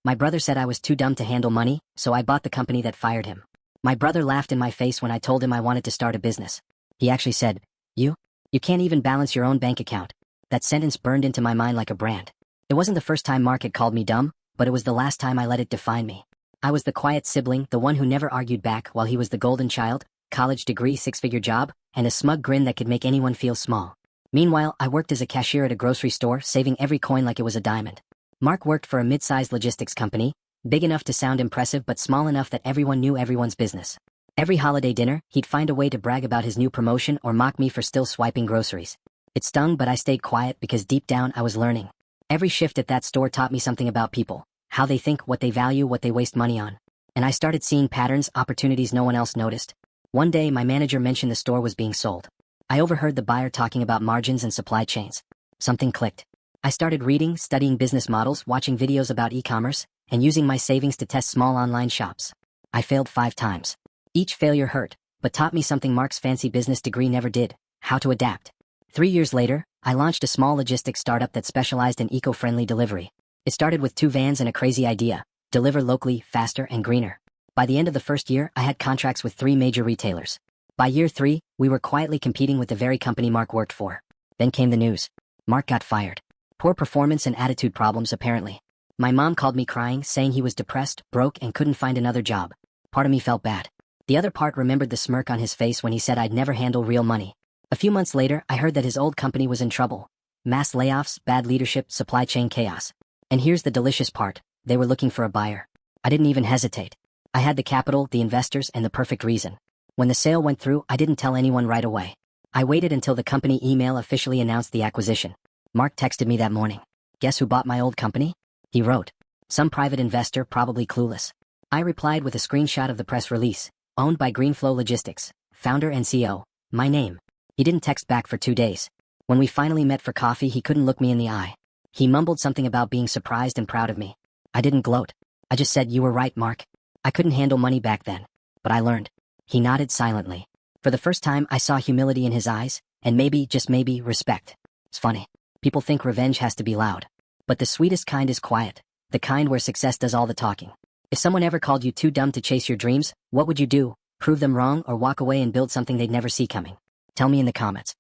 My brother said I was too dumb to handle money, so I bought the company that fired him. My brother laughed in my face when I told him I wanted to start a business. He actually said, You can't even balance your own bank account." That sentence burned into my mind like a brand. It wasn't the first time Mark had called me dumb, but it was the last time I let it define me. I was the quiet sibling, the one who never argued back, while he was the golden child, college degree, six-figure job, and a smug grin that could make anyone feel small. Meanwhile, I worked as a cashier at a grocery store, saving every coin like it was a diamond. Mark worked for a mid-sized logistics company, big enough to sound impressive but small enough that everyone knew everyone's business. Every holiday dinner, he'd find a way to brag about his new promotion or mock me for still swiping groceries. It stung, but I stayed quiet because deep down I was learning. Every shift at that store taught me something about people, how they think, what they value, what they waste money on. And I started seeing patterns, opportunities no one else noticed. One day, my manager mentioned the store was being sold. I overheard the buyer talking about margins and supply chains. Something clicked. I started reading, studying business models, watching videos about e-commerce, and using my savings to test small online shops. I failed 5 times. Each failure hurt, but taught me something Mark's fancy business degree never did: how to adapt. 3 years later, I launched a small logistics startup that specialized in eco-friendly delivery. It started with 2 vans and a crazy idea: deliver locally, faster, and greener. By the end of the first year, I had contracts with 3 major retailers. By year 3, we were quietly competing with the very company Mark worked for. Then came the news. Mark got fired. Poor performance and attitude problems, apparently. My mom called me crying, saying he was depressed, broke, and couldn't find another job. Part of me felt bad. The other part remembered the smirk on his face when he said I'd never handle real money. A few months later, I heard that his old company was in trouble. Mass layoffs, bad leadership, supply chain chaos. And here's the delicious part: they were looking for a buyer. I didn't even hesitate. I had the capital, the investors, and the perfect reason. When the sale went through, I didn't tell anyone right away. I waited until the company email officially announced the acquisition. Mark texted me that morning. Guess who bought my old company? He wrote. Some private investor, probably clueless. I replied with a screenshot of the press release. Owned by Greenflow Logistics, founder and CEO. My name. He didn't text back for 2 days. When we finally met for coffee, he couldn't look me in the eye. He mumbled something about being surprised and proud of me. I didn't gloat. I just said, "You were right, Mark." I couldn't handle money back then, but I learned. He nodded silently. For the first time, I saw humility in his eyes, and maybe, just maybe, respect. It's funny. People think revenge has to be loud. But the sweetest kind is quiet. The kind where success does all the talking. If someone ever called you too dumb to chase your dreams, what would you do? Prove them wrong or walk away and build something they'd never see coming? Tell me in the comments.